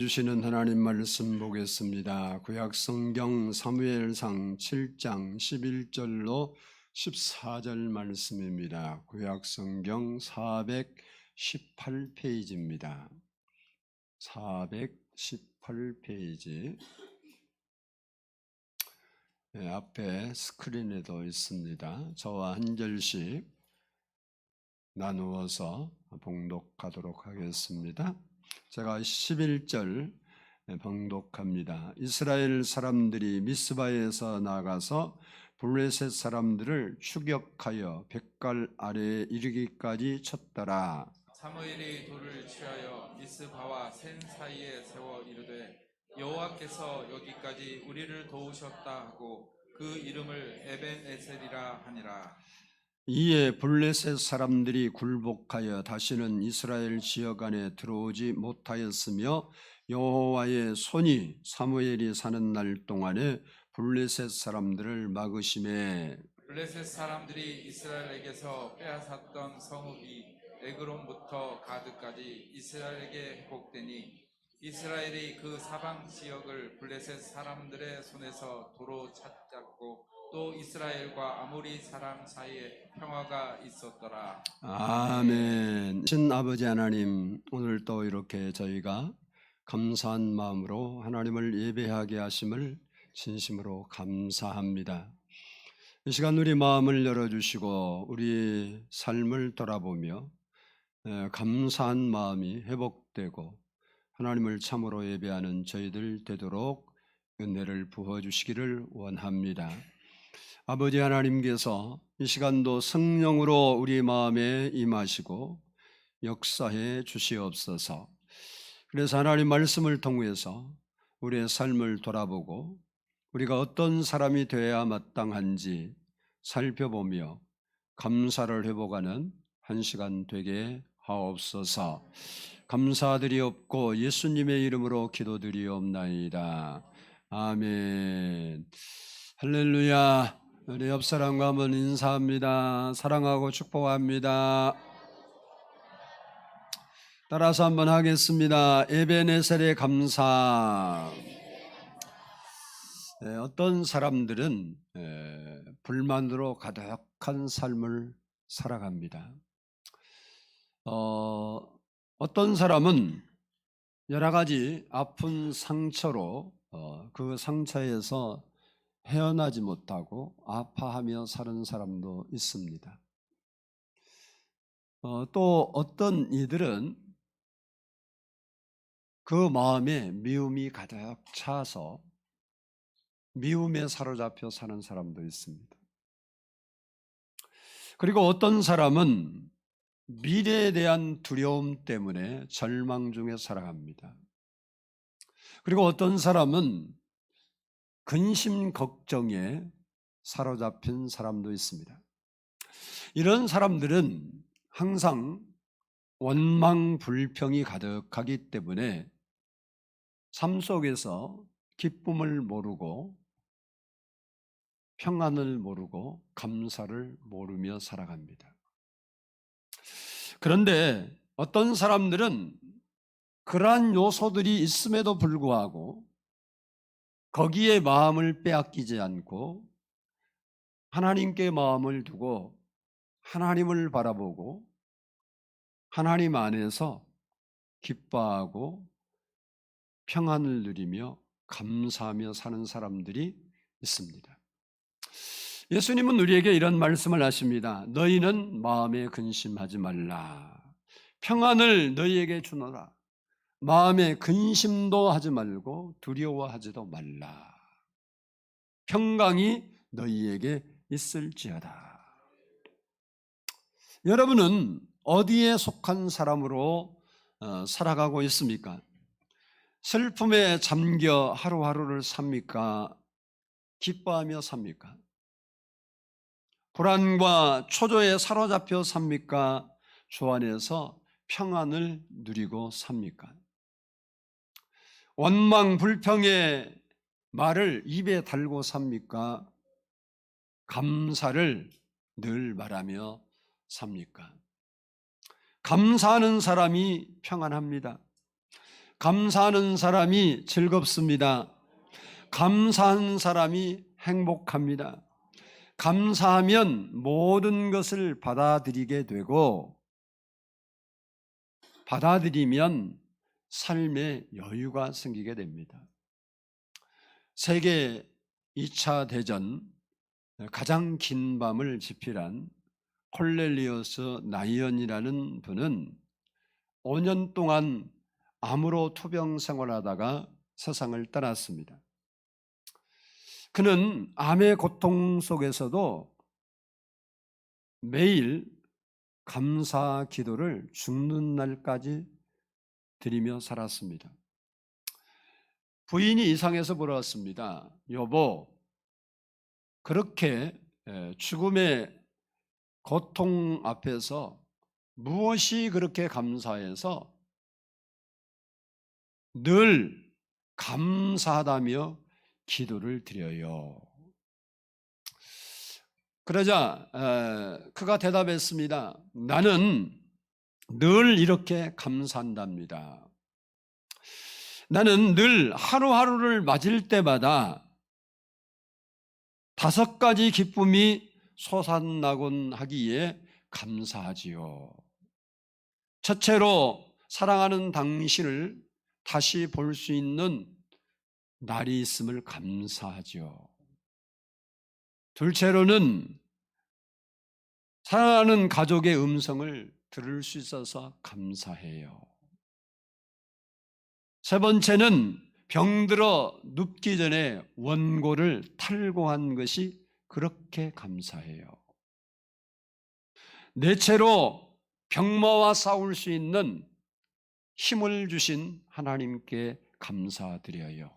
주시는 하나님 말씀 보겠습니다. 구약 성경 사무엘상 7장 11절로 14절 말씀입니다. 구약 성경 418페이지입니다. 418페이지. 앞에 스크린에도 있습니다. 저와 한 절씩 나누어서 봉독하도록 하겠습니다. 제가 11절 봉독합니다. 이스라엘 사람들이 미스바에서 나가서 블레셋 사람들을 추격하여 벳갈 아래에 이르기까지 쳤더라. 사무엘이 돌을 취하여 미스바와 센 사이에 세워 이르되 여호와께서 여기까지 우리를 도우셨다 하고 그 이름을 에벤에셀이라 하니라. 이에 블레셋 사람들이 굴복하여 다시는 이스라엘 지역 안에 들어오지 못하였으며 여호와의 손이 사무엘이 사는 날 동안에 블레셋 사람들을 막으심에 블레셋 사람들이 이스라엘에게서 빼앗았던 성읍이 에그론부터 가드까지 이스라엘에게 회복되니 이스라엘이 그 사방 지역을 블레셋 사람들의 손에서 도로 찾잡고 또 이스라엘과 아모리 사람 사이에 평화가 있었더라. 아멘. 신아버지 하나님, 오늘 또 이렇게 저희가 감사한 마음으로 하나님을 예배하게 하심을 진심으로 감사합니다. 이 시간 우리 마음을 열어주시고 우리 삶을 돌아보며 감사한 마음이 회복되고 하나님을 참으로 예배하는 저희들 되도록 은혜를 부어주시기를 원합니다. 아버지 하나님께서 이 시간도 성령으로 우리 마음에 임하시고 역사해 주시옵소서. 그래서 하나님 말씀을 통해서 우리의 삶을 돌아보고 우리가 어떤 사람이 되어야 마땅한지 살펴보며 감사를 회복하는 한 시간 되게 하옵소서. 감사드리옵고 예수님의 이름으로 기도드리옵나이다. 아멘. 할렐루야. 우리 옆 사람과 한번 인사합니다. 사랑하고 축복합니다. 따라서 한번 하겠습니다. 에벤에셀의 감사. 어떤 사람들은 불만으로 가득한 삶을 살아갑니다. 어떤 사람은 여러 가지 아픈 상처로 그 상처에서 헤어나지 못하고 아파하며 사는 사람도 있습니다. 또 어떤 이들은 그 마음에 미움이 가득 차서 미움에 사로잡혀 사는 사람도 있습니다. 그리고 어떤 사람은 미래에 대한 두려움 때문에 절망 중에 살아갑니다. 그리고 어떤 사람은 근심 걱정에 사로잡힌 사람도 있습니다. 이런 사람들은 항상 원망 불평이 가득하기 때문에 삶 속에서 기쁨을 모르고 평안을 모르고 감사를 모르며 살아갑니다. 그런데 어떤 사람들은 그러한 요소들이 있음에도 불구하고 거기에 마음을 빼앗기지 않고 하나님께 마음을 두고 하나님을 바라보고 하나님 안에서 기뻐하고 평안을 누리며 감사하며 사는 사람들이 있습니다. 예수님은 우리에게 이런 말씀을 하십니다. 너희는 마음에 근심하지 말라. 평안을 너희에게 주노라. 마음에 근심도 하지 말고 두려워하지도 말라. 평강이 너희에게 있을지어다. 여러분은 어디에 속한 사람으로 살아가고 있습니까? 슬픔에 잠겨 하루하루를 삽니까? 기뻐하며 삽니까? 불안과 초조에 사로잡혀 삽니까? 주 안에서 평안을 누리고 삽니까? 원망 불평의 말을 입에 달고 삽니까? 감사를 늘 말하며 삽니까? 감사하는 사람이 평안합니다. 감사하는 사람이 즐겁습니다. 감사한 사람이 행복합니다. 감사하면 모든 것을 받아들이게 되고, 받아들이면 삶에 여유가 생기게 됩니다. 세계 2차 대전 가장 긴 밤을 집필한 콜넬리우스 나이언이라는 분은 5년 동안 암으로 투병 생활하다가 세상을 떠났습니다. 그는 암의 고통 속에서도 매일 감사 기도를 죽는 날까지 드리며 살았습니다. 부인이 이상해서 물었습니다. 여보, 그렇게 죽음의 고통 앞에서 무엇이 그렇게 감사해서 늘 감사하다며 기도를 드려요? 그러자 그가 대답했습니다. 나는 늘 이렇게 감사한답니다. 나는 늘 하루하루를 맞을 때마다 5가지 기쁨이 솟아나곤 하기에 감사하지요. 첫째로 사랑하는 당신을 다시 볼 수 있는 날이 있음을 감사하지요. 둘째로는 사랑하는 가족의 음성을 들을 수 있어서 감사해요. 세 번째는 병들어 눕기 전에 원고를 탈구한 것이 그렇게 감사해요. 넷째로 병마와 싸울 수 있는 힘을 주신 하나님께 감사드려요.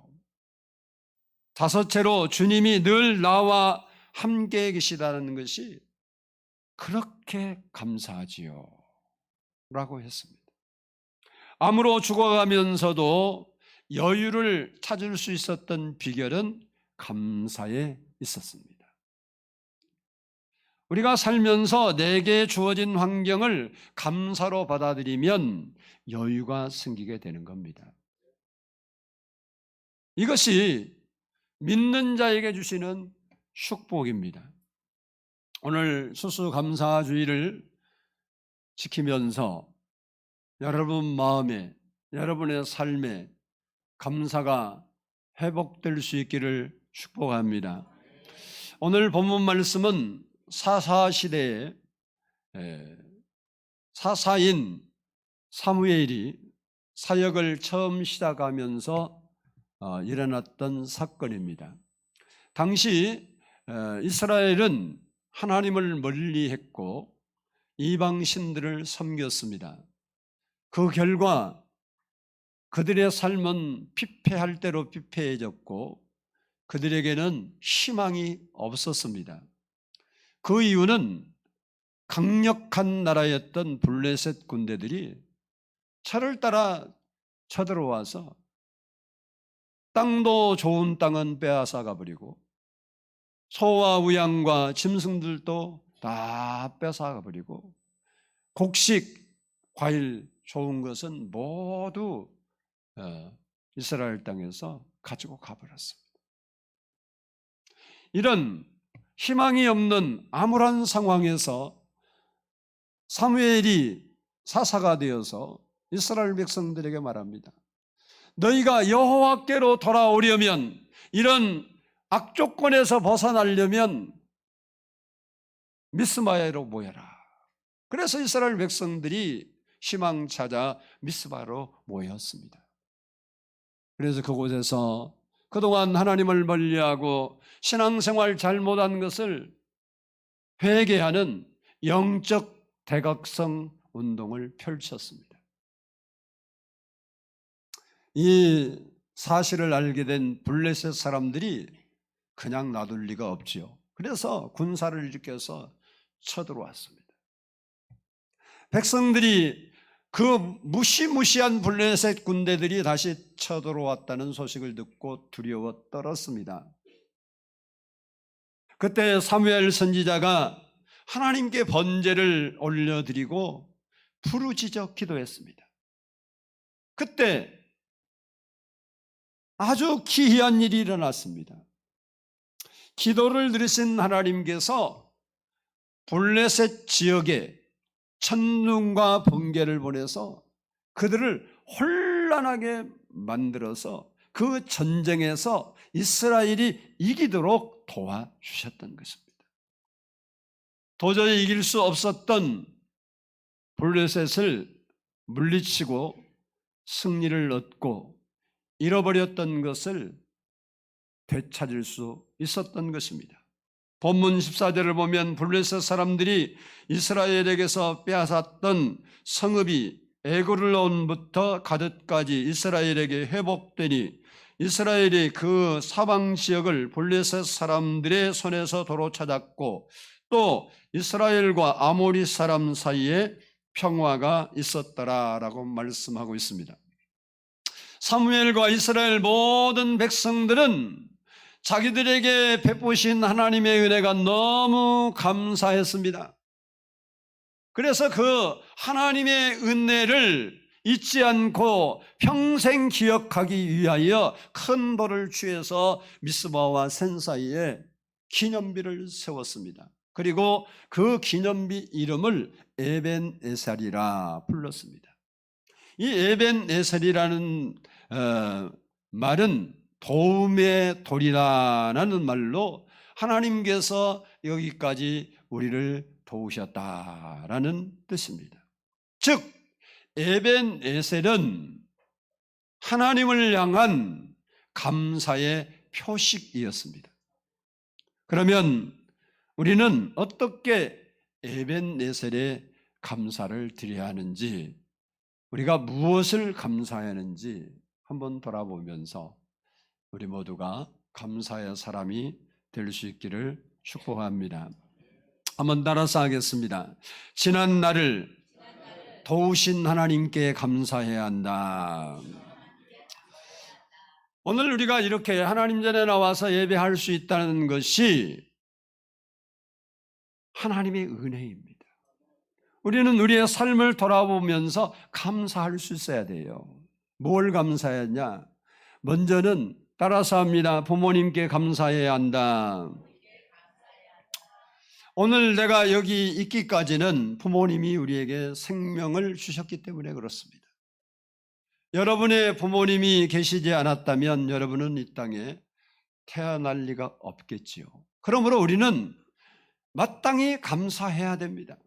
다섯째로 주님이 늘 나와 함께 계시다는 것이 그렇게 감사하지요 라고 했습니다. 암으로 죽어가면서도 여유를 찾을 수 있었던 비결은 감사에 있었습니다. 우리가 살면서 내게 주어진 환경을 감사로 받아들이면 여유가 생기게 되는 겁니다. 이것이 믿는 자에게 주시는 축복입니다. 오늘 수수감사주의를 지키면서 여러분 마음에, 여러분의 삶에 감사가 회복될 수 있기를 축복합니다. 오늘 본문 말씀은 사사시대에 사사인 사무엘이 사역을 처음 시작하면서 일어났던 사건입니다. 당시 이스라엘은 하나님을 멀리했고 이방 신들을 섬겼습니다. 그 결과 그들의 삶은 피폐할 대로 피폐해졌고 그들에게는 희망이 없었습니다. 그 이유는 강력한 나라였던 블레셋 군대들이 철을 따라 쳐들어와서 땅도 좋은 땅은 빼앗아가 버리고 소와 우양과 짐승들도 다 뺏어가 버리고 곡식, 과일, 좋은 것은 모두 이스라엘 땅에서 가지고 가버렸습니다. 이런 희망이 없는 암울한 상황에서 사무엘이 사사가 되어서 이스라엘 백성들에게 말합니다. 너희가 여호와께로 돌아오려면, 이런 악조건에서 벗어나려면 미스바에로 모여라. 그래서 이스라엘 백성들이 희망 찾아 미스바로 모였습니다. 그래서 그곳에서 그동안 하나님을 멀리하고 신앙생활 잘못한 것을 회개하는 영적 대각성 운동을 펼쳤습니다. 이 사실을 알게 된 블레셋 사람들이 그냥 놔둘 리가 없지요. 그래서 군사를 일으켜서 쳐들어왔습니다. 백성들이 그 무시무시한 블레셋 군대들이 다시 쳐들어왔다는 소식을 듣고 두려워 떨었습니다. 그때 사무엘 선지자가 하나님께 번제를 올려드리고 부르짖어 기도했습니다. 그때 아주 기이한 일이 일어났습니다. 기도를 들으신 하나님께서 블레셋 지역에 천둥과 번개를 보내서 그들을 혼란하게 만들어서 그 전쟁에서 이스라엘이 이기도록 도와주셨던 것입니다. 도저히 이길 수 없었던 블레셋을 물리치고 승리를 얻고 잃어버렸던 것을 되찾을 수 있었던 것입니다. 본문 14절을 보면 블레셋 사람들이 이스라엘에게서 빼앗았던 성읍이 에그롤론부터 가드까지 이스라엘에게 회복되니 이스라엘이 그 사방 지역을 블레셋 사람들의 손에서 도로 찾았고 또 이스라엘과 아모리 사람 사이에 평화가 있었더라라고 말씀하고 있습니다. 사무엘과 이스라엘 모든 백성들은 자기들에게 베푸신 하나님의 은혜가 너무 감사했습니다. 그래서 그 하나님의 은혜를 잊지 않고 평생 기억하기 위하여 큰 돌을 취해서 미스바와 센 사이에 기념비를 세웠습니다. 그리고 그 기념비 이름을 에벤에셀이라 불렀습니다. 이 에벤에셀이라는 말은 도움의 돌이라는 말로 하나님께서 여기까지 우리를 도우셨다라는 뜻입니다. 즉 에벤에셀은 하나님을 향한 감사의 표식이었습니다. 그러면 우리는 어떻게 에벤에셀에 감사를 드려야 하는지, 우리가 무엇을 감사해야 하는지 한번 돌아보면서 우리 모두가 감사의 사람이 될 수 있기를 축복합니다. 한번 따라서 하겠습니다. 지난 날을 도우신 하나님께 감사해야 한다. 오늘 우리가 이렇게 하나님 전에 나와서 예배할 수 있다는 것이 하나님의 은혜입니다. 우리는 우리의 삶을 돌아보면서 감사할 수 있어야 돼요. 뭘 감사했냐? 먼저는 따라서 합니다. 부모님께 감사해야 한다. 오늘 내가 여기 있기까지는 부모님이 우리에게 생명을 주셨기 때문에 그렇습니다. 여러분의 부모님이 계시지 않았다면 여러분은 이 땅에 태어날 리가 없겠지요. 그러므로 우리는 마땅히 감사해야 됩니다.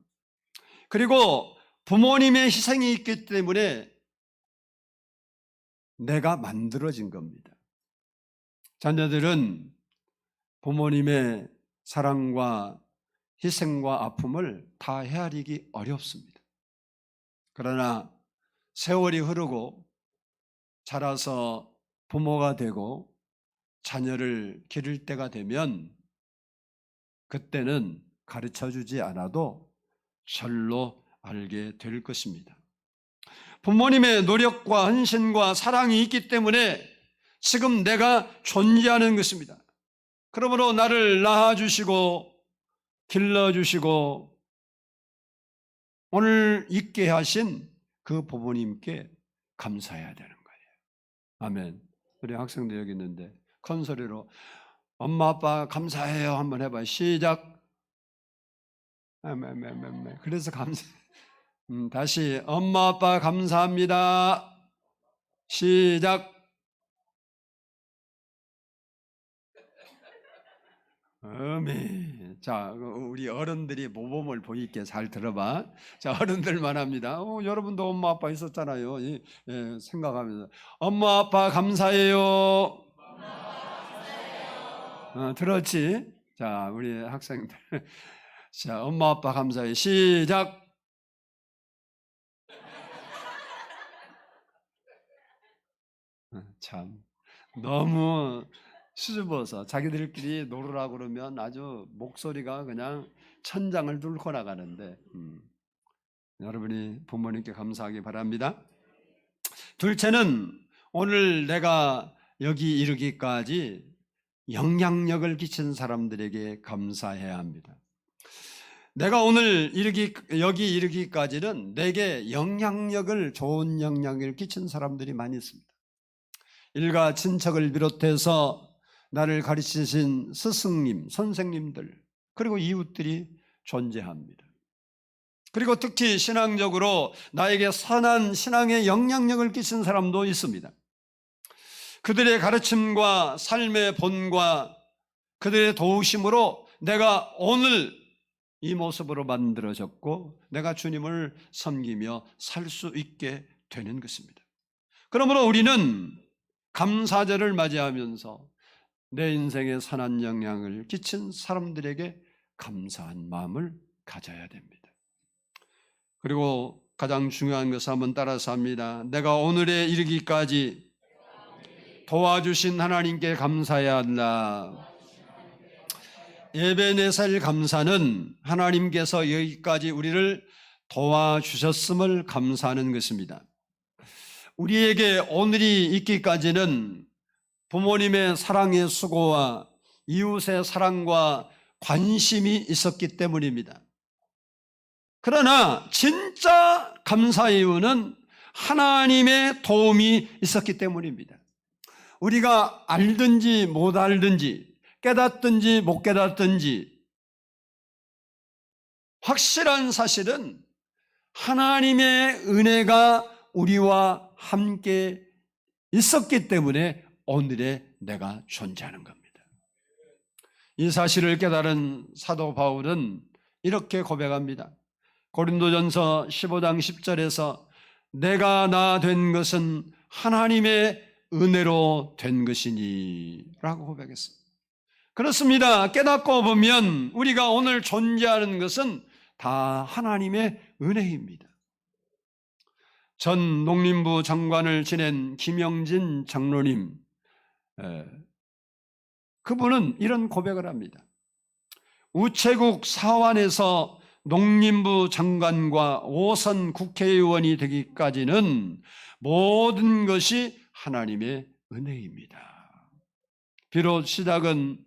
그리고 부모님의 희생이 있기 때문에 내가 만들어진 겁니다. 자녀들은 부모님의 사랑과 희생과 아픔을 다 헤아리기 어렵습니다. 그러나 세월이 흐르고 자라서 부모가 되고 자녀를 기를 때가 되면 그때는 가르쳐주지 않아도 절로 알게 될 것입니다. 부모님의 노력과 헌신과 사랑이 있기 때문에 지금 내가 존재하는 것입니다. 그러므로 나를 낳아주시고 길러주시고 오늘 있게 하신 그 부모님께 감사해야 되는 거예요. 아멘. 우리 학생들 여기 있는데 큰 소리로 엄마 아빠 감사해요 한번 해봐요. 시작. 아멘. 그래서 감사. 다시 엄마 아빠 감사합니다. 시작. 아멘. 자, 우리 어른들이 모범을 보이게 잘 들어봐. 자, 어른들만 합니다. 여러분도 엄마 아빠 있었잖아요. 생각하면서 엄마 아빠 감사해요. 들었지? 자, 우리 학생들. 자, 엄마 아빠 감사해. 시작. 참 너무 수줍어서 자기들끼리 놀으라고 그러면 아주 목소리가 그냥 천장을 뚫고 나가는데 여러분이 부모님께 감사하기 바랍니다. 둘째는 오늘 내가 여기 이르기까지 영향력을 끼친 사람들에게 감사해야 합니다. 내가 오늘 여기 이르기까지는 내게 좋은 영향을 끼친 사람들이 많이 있습니다. 일가 친척을 비롯해서 나를 가르치신 스승님, 선생님들, 그리고 이웃들이 존재합니다. 그리고 특히 신앙적으로 나에게 선한 신앙의 영향력을 끼친 사람도 있습니다. 그들의 가르침과 삶의 본과 그들의 도우심으로 내가 오늘 이 모습으로 만들어졌고 내가 주님을 섬기며 살 수 있게 되는 것입니다. 그러므로 우리는 감사절을 맞이하면서 내 인생에 선한 영향을 끼친 사람들에게 감사한 마음을 가져야 됩니다. 그리고 가장 중요한 것을 한번 따라서 합니다. 내가 오늘에 이르기까지 도와주신 하나님께 감사해야 한다. 에베네셀 감사는 하나님께서 여기까지 우리를 도와주셨음을 감사하는 것입니다. 우리에게 오늘이 있기까지는 부모님의 사랑의 수고와 이웃의 사랑과 관심이 있었기 때문입니다. 그러나 진짜 감사의 이유는 하나님의 도움이 있었기 때문입니다. 우리가 알든지 못 알든지 깨닫든지 못 깨닫든지 확실한 사실은 하나님의 은혜가 우리와 함께 있었기 때문에 오늘의 내가 존재하는 겁니다. 이 사실을 깨달은 사도 바울은 이렇게 고백합니다. 고린도전서 15장 10절에서 내가 나 된 것은 하나님의 은혜로 된 것이니 라고 고백했습니다. 그렇습니다. 깨닫고 보면 우리가 오늘 존재하는 것은 다 하나님의 은혜입니다. 전 농림부 장관을 지낸 김영진 장로님, 그분은 이런 고백을 합니다. 우체국 사환에서 농림부 장관과 5선 국회의원이 되기까지는 모든 것이 하나님의 은혜입니다. 비록 시작은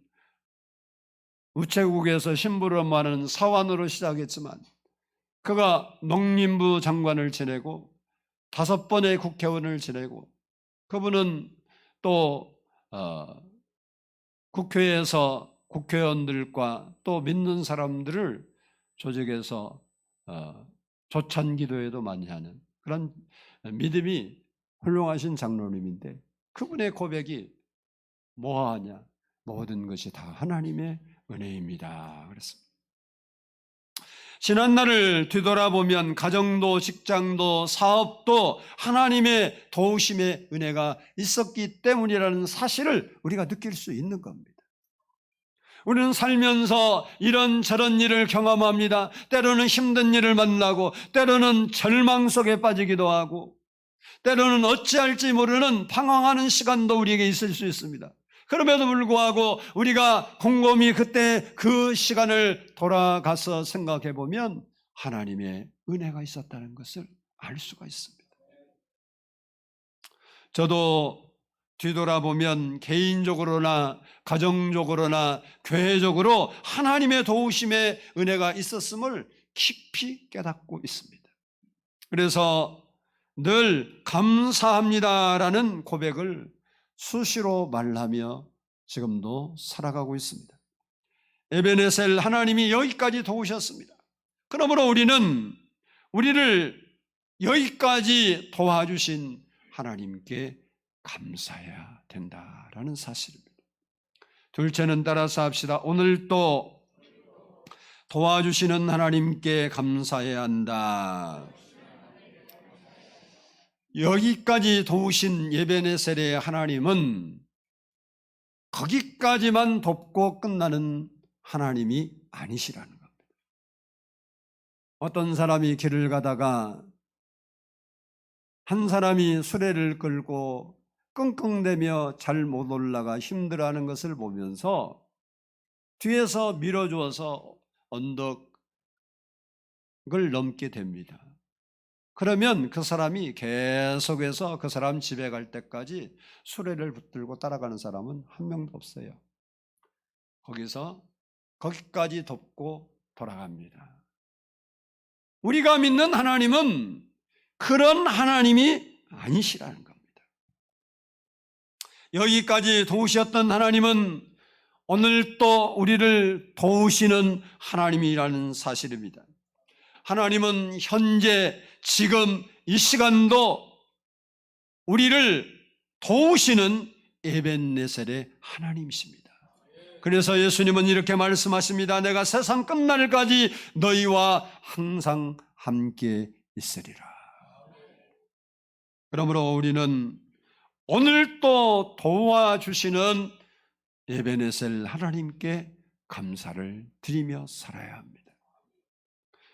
우체국에서 심부름하는 사환으로 시작했지만 그가 농림부 장관을 지내고 5번의 국회의원을 지내고 그분은 또 국회에서 국회의원들과 또 믿는 사람들을 조직해서 조찬기도회도 많이 하는 그런 믿음이 훌륭하신 장로님인데 그분의 고백이 뭐하냐? 모든 것이 다 하나님의 은혜입니다. 그랬습니다. 지난날을 뒤돌아보면 가정도 직장도 사업도 하나님의 도우심의 은혜가 있었기 때문이라는 사실을 우리가 느낄 수 있는 겁니다. 우리는 살면서 이런저런 일을 경험합니다. 때로는 힘든 일을 만나고 때로는 절망 속에 빠지기도 하고 때로는 어찌할지 모르는 방황하는 시간도 우리에게 있을 수 있습니다. 그럼에도 불구하고 우리가 곰곰이 그때 그 시간을 돌아가서 생각해 보면 하나님의 은혜가 있었다는 것을 알 수가 있습니다. 저도 뒤돌아보면 개인적으로나 가정적으로나 교회적으로 하나님의 도우심의 은혜가 있었음을 깊이 깨닫고 있습니다. 그래서 늘 감사합니다라는 고백을 수시로 말하며 지금도 살아가고 있습니다. 에베네셀 하나님이 여기까지 도우셨습니다. 그러므로 우리는 우리를 여기까지 도와주신 하나님께 감사해야 된다라는 사실입니다. 둘째는 따라서 합시다. 오늘도 도와주시는 하나님께 감사해야 한다. 여기까지 도우신 에베네셀의 하나님은 거기까지만 돕고 끝나는 하나님이 아니시라는 겁니다. 어떤 사람이 길을 가다가 한 사람이 수레를 끌고 끙끙대며 잘 못 올라가 힘들어하는 것을 보면서 뒤에서 밀어주어서 언덕을 넘게 됩니다. 그러면 그 사람이 계속해서 그 사람 집에 갈 때까지 수레를 붙들고 따라가는 사람은 한 명도 없어요. 거기까지 돕고 돌아갑니다. 우리가 믿는 하나님은 그런 하나님이 아니시라는 겁니다. 여기까지 도우셨던 하나님은 오늘 또 우리를 도우시는 하나님이라는 사실입니다. 하나님은 현재 지금 이 시간도 우리를 도우시는 에벤네셀의 하나님이십니다. 그래서 예수님은 이렇게 말씀하십니다. 내가 세상 끝날까지 너희와 항상 함께 있으리라. 그러므로 우리는 오늘 또 도와주시는 에벤네셀 하나님께 감사를 드리며 살아야 합니다.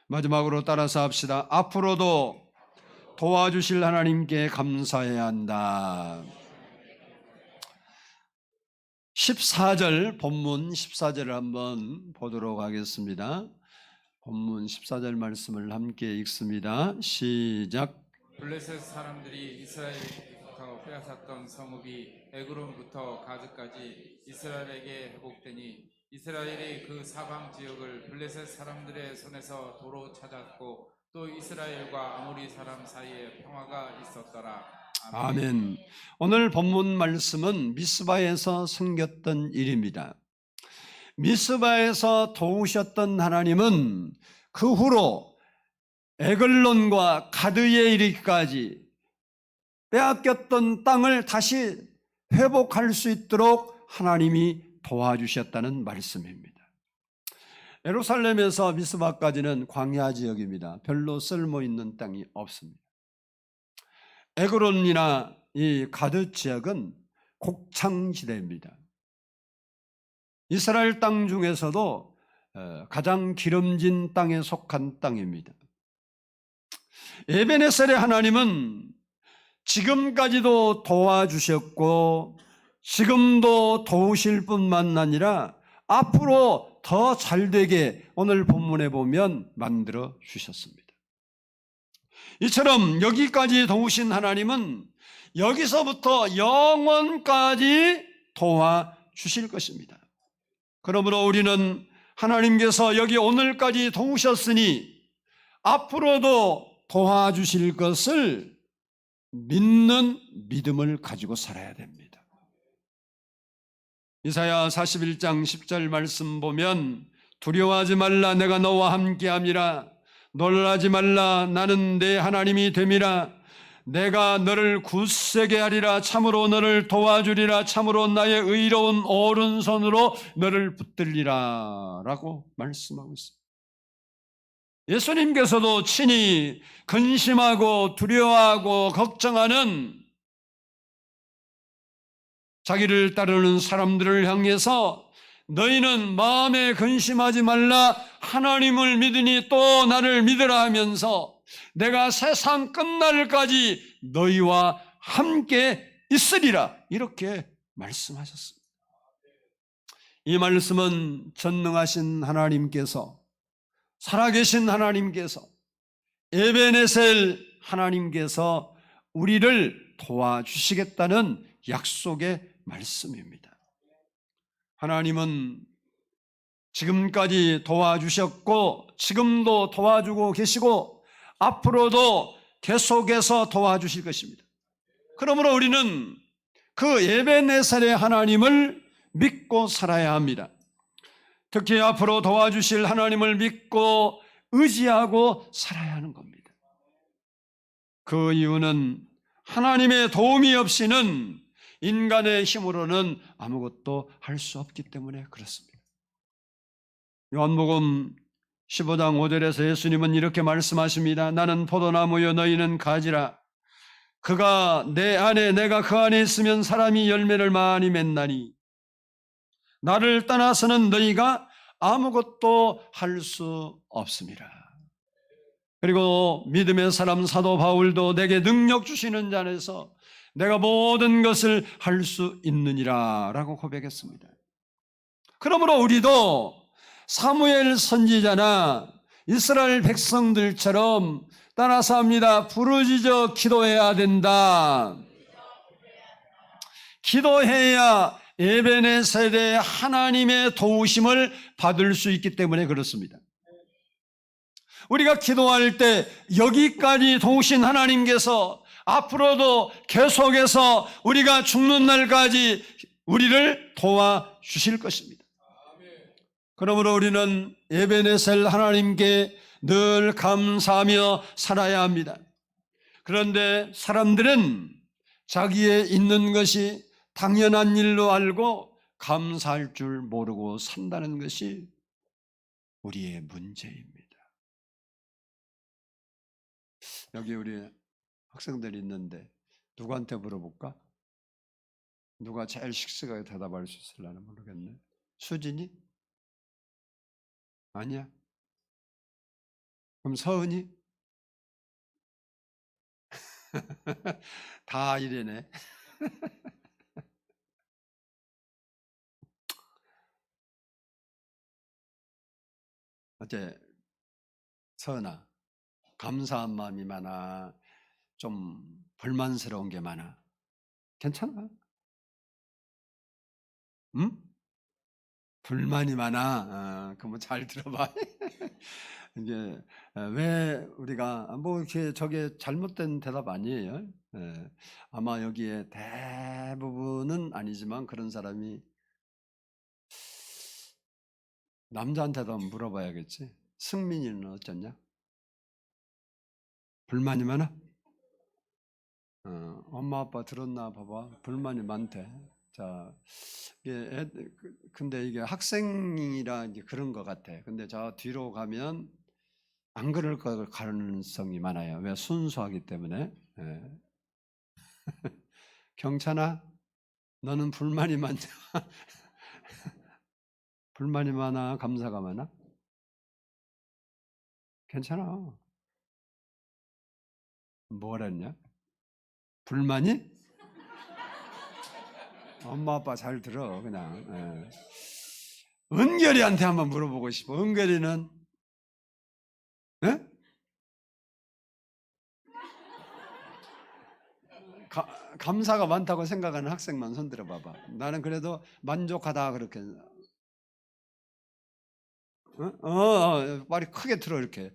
마지막으로 따라서 합시다. 앞으로도 도와주실 하나님께 감사해야 한다. 14절, 본문 14절을 한번 보도록 하겠습니다. 본문 14절 말씀을 함께 읽습니다. 시작. 블레셋 사람들이 이스라엘부터 빼앗았던 성읍이 에그론부터 가즈까지 이스라엘에게 회복되니 이스라엘이 그 사방 지역을 블레셋 사람들의 손에서 도로 찾았고 또 이스라엘과 아모리 사람 사이에 평화가 있었더라. 아멘. 오늘 본문 말씀은 미스바에서 생겼던 일입니다. 미스바에서 도우셨던 하나님은 그 후로 에글론과 가드에 이르기까지 빼앗겼던 땅을 다시 회복할 수 있도록 하나님이 도와주셨다는 말씀입니다. 예루살렘에서 미스바까지는 광야 지역입니다. 별로 쓸모있는 땅이 없습니다. 에그론이나 이 가드 지역은 곡창지대입니다. 이스라엘 땅 중에서도 가장 기름진 땅에 속한 땅입니다. 에벤에셀의 하나님은 지금까지도 도와주셨고 지금도 도우실 뿐만 아니라 앞으로 더 잘되게 오늘 본문에 보면 만들어 주셨습니다. 이처럼 여기까지 도우신 하나님은 여기서부터 영원까지 도와주실 것입니다. 그러므로 우리는 하나님께서 여기 오늘까지 도우셨으니 앞으로도 도와주실 것을 믿는 믿음을 가지고 살아야 됩니다. 이사야 41장 10절 말씀 보면 두려워하지 말라 내가 너와 함께함이라 놀라지 말라 나는 내 하나님이 됨이라 내가 너를 굳세게 하리라 참으로 너를 도와주리라 참으로 나의 의로운 오른손으로 너를 붙들리라 라고 말씀하고 있습니다. 예수님께서도 친히 근심하고 두려워하고 걱정하는 자기를 따르는 사람들을 향해서 너희는 마음에 근심하지 말라 하나님을 믿으니 또 나를 믿으라 하면서 내가 세상 끝날까지 너희와 함께 있으리라 이렇게 말씀하셨습니다. 이 말씀은 전능하신 하나님께서 살아계신 하나님께서 에벤에셀 하나님께서 우리를 도와주시겠다는 약속의 말씀입니다. 하나님은 지금까지 도와주셨고 지금도 도와주고 계시고 앞으로도 계속해서 도와주실 것입니다. 그러므로 우리는 그 에벤에셀의 하나님을 믿고 살아야 합니다. 특히 앞으로 도와주실 하나님을 믿고 의지하고 살아야 하는 겁니다. 그 이유는 하나님의 도움이 없이는 인간의 힘으로는 아무것도 할 수 없기 때문에 그렇습니다. 요한복음 15장 5절에서 예수님은 이렇게 말씀하십니다. 나는 포도나무여 너희는 가지라. 그가 내 안에 내가 그 안에 있으면 사람이 열매를 많이 맺나니 나를 떠나서는 너희가 아무것도 할 수 없습니다. 그리고 믿음의 사람 사도 바울도 내게 능력 주시는 자 안에서 내가 모든 것을 할 수 있느니라 라고 고백했습니다. 그러므로 우리도 사무엘 선지자나 이스라엘 백성들처럼 따라서 합니다. 부르짖어 기도해야 된다. 기도해야 에벤에셀의 하나님의 도우심을 받을 수 있기 때문에 그렇습니다. 우리가 기도할 때 여기까지 도우신 하나님께서 앞으로도 계속해서 우리가 죽는 날까지 우리를 도와주실 것입니다. 그러므로 우리는 에베네셀 하나님께 늘 감사하며 살아야 합니다. 그런데 사람들은 자기의 있는 것이 당연한 일로 알고 감사할 줄 모르고 산다는 것이 우리의 문제입니다. 여기 우리 학생들이 있는데 누구한테 물어볼까? 누가 제일 식숙하게 대답할 수 있을려나 모르겠네. 수진이? 아니야. 그럼 서은이? 다 이래네. 어째 서은아, 감사한 마음이 많아? 좀 불만스러운 게 많아? 괜찮아? 응? 불만이 많아? 그럼 잘 들어봐. 이게 왜 우리가 뭐 이렇게 저게 잘못된 대답 아니에요. 아마 여기에 대부분은 아니지만 그런 사람이 남자한테도 한번 물어봐야겠지. 승민이는 어쩌냐? 불만이 많아? 엄마 아빠 들었나 봐봐. 불만이 많대. 자, 근데 이게 학생이라 이제 그런 것 같아. 근데 저 뒤로 가면 안 그럴 가능성이 많아요. 왜? 순수하기 때문에. 경찬아, 너는 불만이 많냐? 불만이 많아? 감사가 많아? 괜찮아. 뭐랬냐? 불만이? 엄마 아빠 잘 들어 그냥. 은결이한테 한번 물어보고 싶어. 은결이는 감사가 많다고 생각하는 학생만 손들어 봐봐. 나는 그래도 만족하다 그렇게. 말이 크게 들어 이렇게.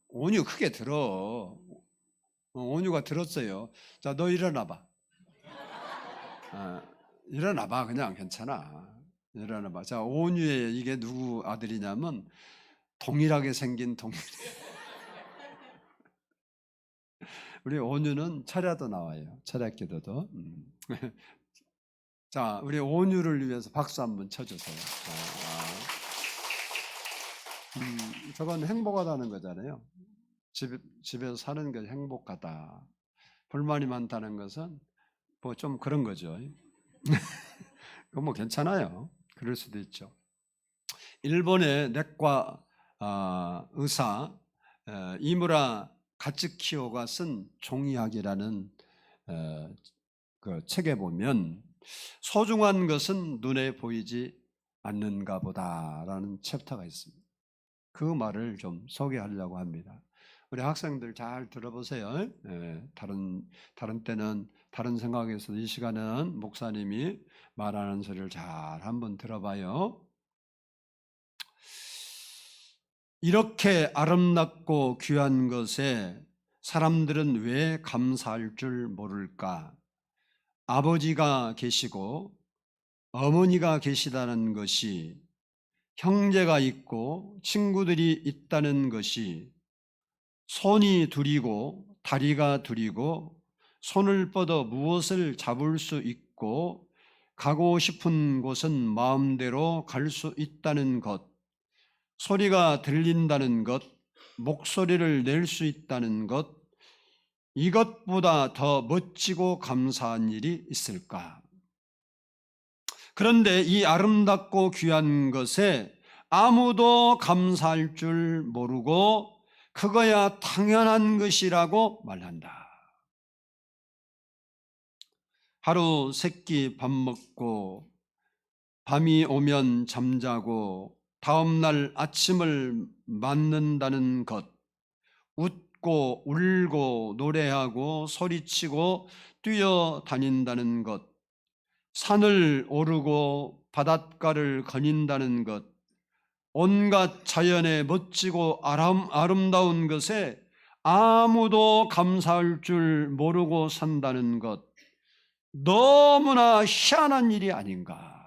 온유 크게 들어. 온유가 들었어요. 자, 너 일어나봐. 일어나봐. 그냥 괜찮아. 일어나봐. 자, 온유의 이게 누구 아들이냐면 동일하게 생긴 동일. 우리 온유는 철야도 나와요. 철야 기도도. 자, 우리 온유를 위해서 박수 한번 쳐주세요. 저건 행복하다는 거잖아요. 집에서 사는 게 행복하다. 불만이 많다는 것은 뭐 좀 그런 거죠. 그건 뭐 괜찮아요. 그럴 수도 있죠. 일본의 내과 의사 이무라 가츠키오가 쓴 종이학이라는 그 책에 보면 소중한 것은 눈에 보이지 않는가 보다라는 챕터가 있습니다. 그 말을 좀 소개하려고 합니다. 우리 학생들 잘 들어보세요. 다른 때는 다른 생각에서 이 시간은 목사님이 말하는 소리를 잘 한번 들어봐요. 이렇게 아름답고 귀한 것에 사람들은 왜 감사할 줄 모를까? 아버지가 계시고 어머니가 계시다는 것이, 형제가 있고 친구들이 있다는 것이, 손이 둘이고 다리가 둘이고 손을 뻗어 무엇을 잡을 수 있고 가고 싶은 곳은 마음대로 갈 수 있다는 것, 소리가 들린다는 것, 목소리를 낼 수 있다는 것, 이것보다 더 멋지고 감사한 일이 있을까? 그런데 이 아름답고 귀한 것에 아무도 감사할 줄 모르고 그거야 당연한 것이라고 말한다. 하루 세끼 밥 먹고 밤이 오면 잠자고 다음날 아침을 맞는다는 것, 웃고 울고 노래하고 소리치고 뛰어다닌다는 것, 산을 오르고 바닷가를 거닌다는 것, 온갖 자연의 멋지고 아름다운 것에 아무도 감사할 줄 모르고 산다는 것, 너무나 희한한 일이 아닌가.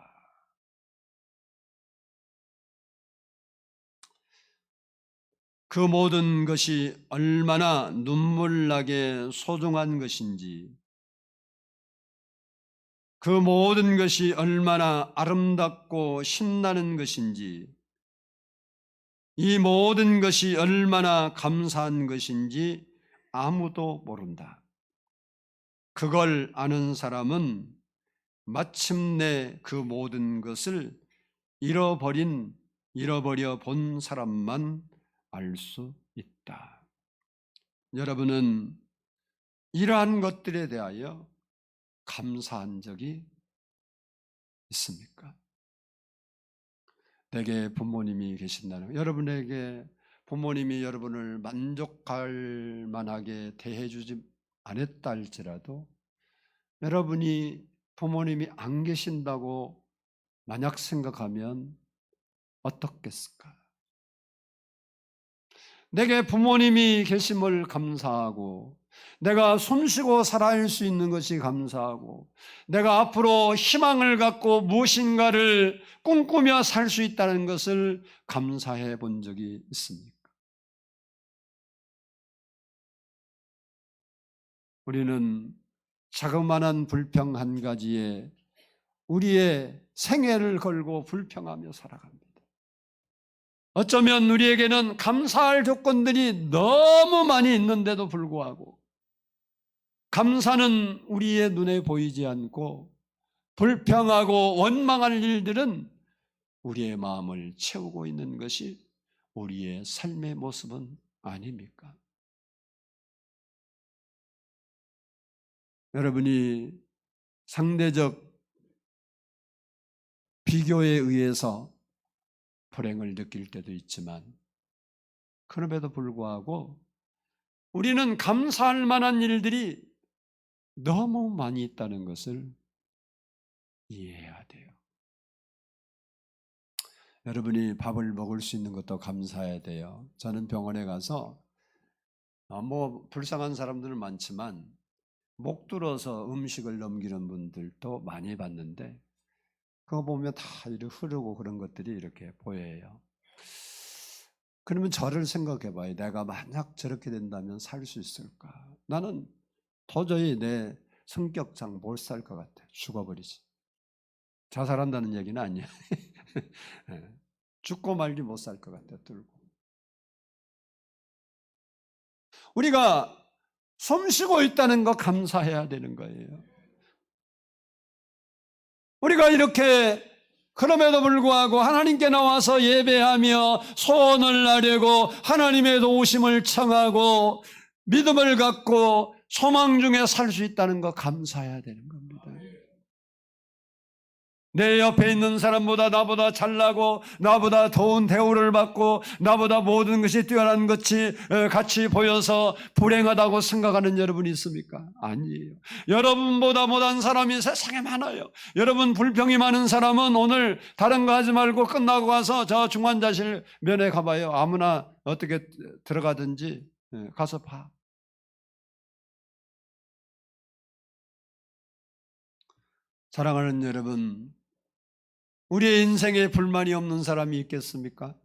그 모든 것이 얼마나 눈물나게 소중한 것인지, 그 모든 것이 얼마나 아름답고 신나는 것인지, 이 모든 것이 얼마나 감사한 것인지 아무도 모른다. 그걸 아는 사람은 마침내 그 모든 것을 잃어버려 본 사람만 알 수 있다. 여러분은 이러한 것들에 대하여 감사한 적이 있습니까? 내게 부모님이 계신다면, 여러분에게 부모님이 여러분을 만족할 만하게 대해주지 않았다 할지라도 여러분이 부모님이 안 계신다고 만약 생각하면 어떻겠을까? 내게 부모님이 계심을 감사하고, 내가 숨쉬고 살아갈 수 있는 것이 감사하고, 내가 앞으로 희망을 갖고 무엇인가를 꿈꾸며 살 수 있다는 것을 감사해 본 적이 있습니까? 우리는 자그마한 불평 한 가지에 우리의 생애를 걸고 불평하며 살아갑니다. 어쩌면 우리에게는 감사할 조건들이 너무 많이 있는데도 불구하고 감사는 우리의 눈에 보이지 않고 불평하고 원망할 일들은 우리의 마음을 채우고 있는 것이 우리의 삶의 모습은 아닙니까? 여러분이 상대적 비교에 의해서 불행을 느낄 때도 있지만 그럼에도 불구하고 우리는 감사할 만한 일들이 너무 많이 있다는 것을 이해해야 돼요. 여러분이 밥을 먹을 수 있는 것도 감사해야 돼요. 저는 병원에 가서 불쌍한 사람들은 많지만 목 들어서 음식을 넘기는 분들도 많이 봤는데 그거 보면 다 이렇게 흐르고 그런 것들이 이렇게 보여요. 그러면 저를 생각해 봐요. 내가 만약 저렇게 된다면 살 수 있을까? 나는 도저히 내 성격상 못 살 것 같아. 죽어버리지. 자살한다는 얘기는 아니야. 죽고 말기 못 살 것 같아. 들고. 우리가 숨 쉬고 있다는 거 감사해야 되는 거예요. 우리가 이렇게 그럼에도 불구하고 하나님께 나와서 예배하며 소원을 아뢰고 하나님의 도우심을 청하고 믿음을 갖고 소망 중에 살 수 있다는 거 감사해야 되는 겁니다. 내 옆에 있는 사람보다 나보다 잘나고 나보다 좋은 대우를 받고 나보다 모든 것이 뛰어난 것이 같이 보여서 불행하다고 생각하는 여러분이 있습니까? 아니에요. 여러분보다 못한 사람이 세상에 많아요. 여러분 불평이 많은 사람은 오늘 다른 거 하지 말고 끝나고 가서 저 중환자실 면회 가봐요. 아무나 어떻게 들어가든지 가서 봐. 사랑하는 여러분, 우리의 인생에 불만이 없는 사람이 있겠습니까?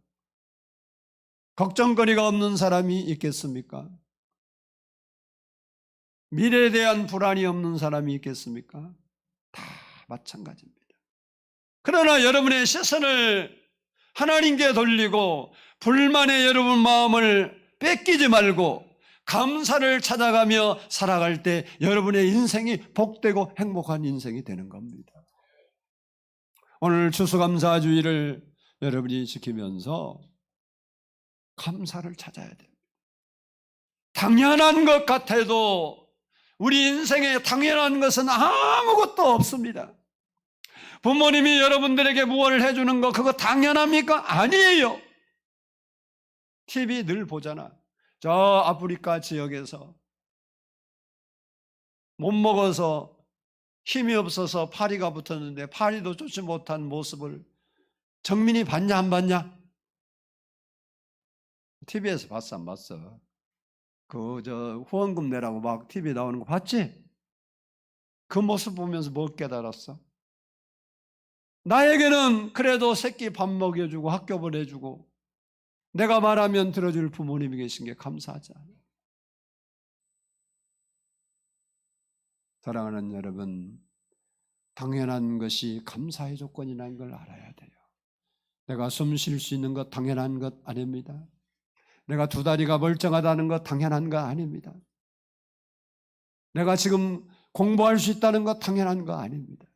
걱정거리가 없는 사람이 있겠습니까? 미래에 대한 불안이 없는 사람이 있겠습니까? 다 마찬가지입니다. 그러나 여러분의 시선을 하나님께 돌리고 불만의 여러분 마음을 뺏기지 말고 감사를 찾아가며 살아갈 때 여러분의 인생이 복되고 행복한 인생이 되는 겁니다. 오늘 추수감사주의를 여러분이 지키면서 감사를 찾아야 됩니다. 당연한 것 같아도 우리 인생에 당연한 것은 아무것도 없습니다. 부모님이 여러분들에게 무엇을 해주는 거 그거 당연합니까? 아니에요. TV 늘 보잖아. 저 아프리카 지역에서 못 먹어서 힘이 없어서 파리가 붙었는데 파리도 쫓지 못한 모습을 정민이 봤냐 안 봤냐? TV에서 봤어 안 봤어? 후원금 내라고 막 TV 나오는 거 봤지? 그 모습 보면서 뭘 깨달았어? 나에게는 그래도 새끼 밥 먹여주고 학교 보내주고 내가 말하면 들어줄 부모님이 계신 게 감사하지 않아요? 사랑하는 여러분, 당연한 것이 감사의 조건이라는 걸 알아야 돼요. 내가 숨 쉴 수 있는 것 당연한 것 아닙니다. 내가 두 다리가 멀쩡하다는 것 당연한 거 아닙니다. 내가 지금 공부할 수 있다는 것 당연한 거 아닙니다.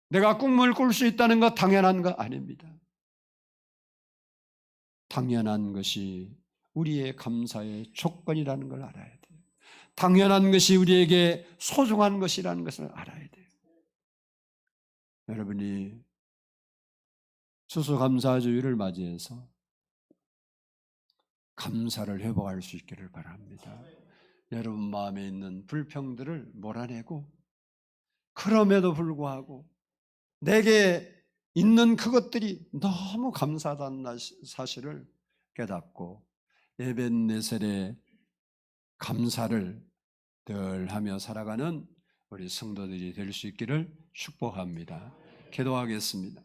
내가 꿈을 꿀 수 있다는 것 당연한 거 아닙니다. 당연한 것이 우리의 감사의 조건이라는 걸 알아야 돼요. 당연한 것이 우리에게 소중한 것이라는 것을 알아야 돼요. 여러분이 추수감사주일을 맞이해서 감사를 회복할 수 있기를 바랍니다. 여러분 마음에 있는 불평들을 몰아내고 그럼에도 불구하고 내게 있는 그것들이 너무 감사하다는 사실을 깨닫고 에벤네셀의 감사를 늘 하며 살아가는 우리 성도들이 될 수 있기를 축복합니다. 기도하겠습니다.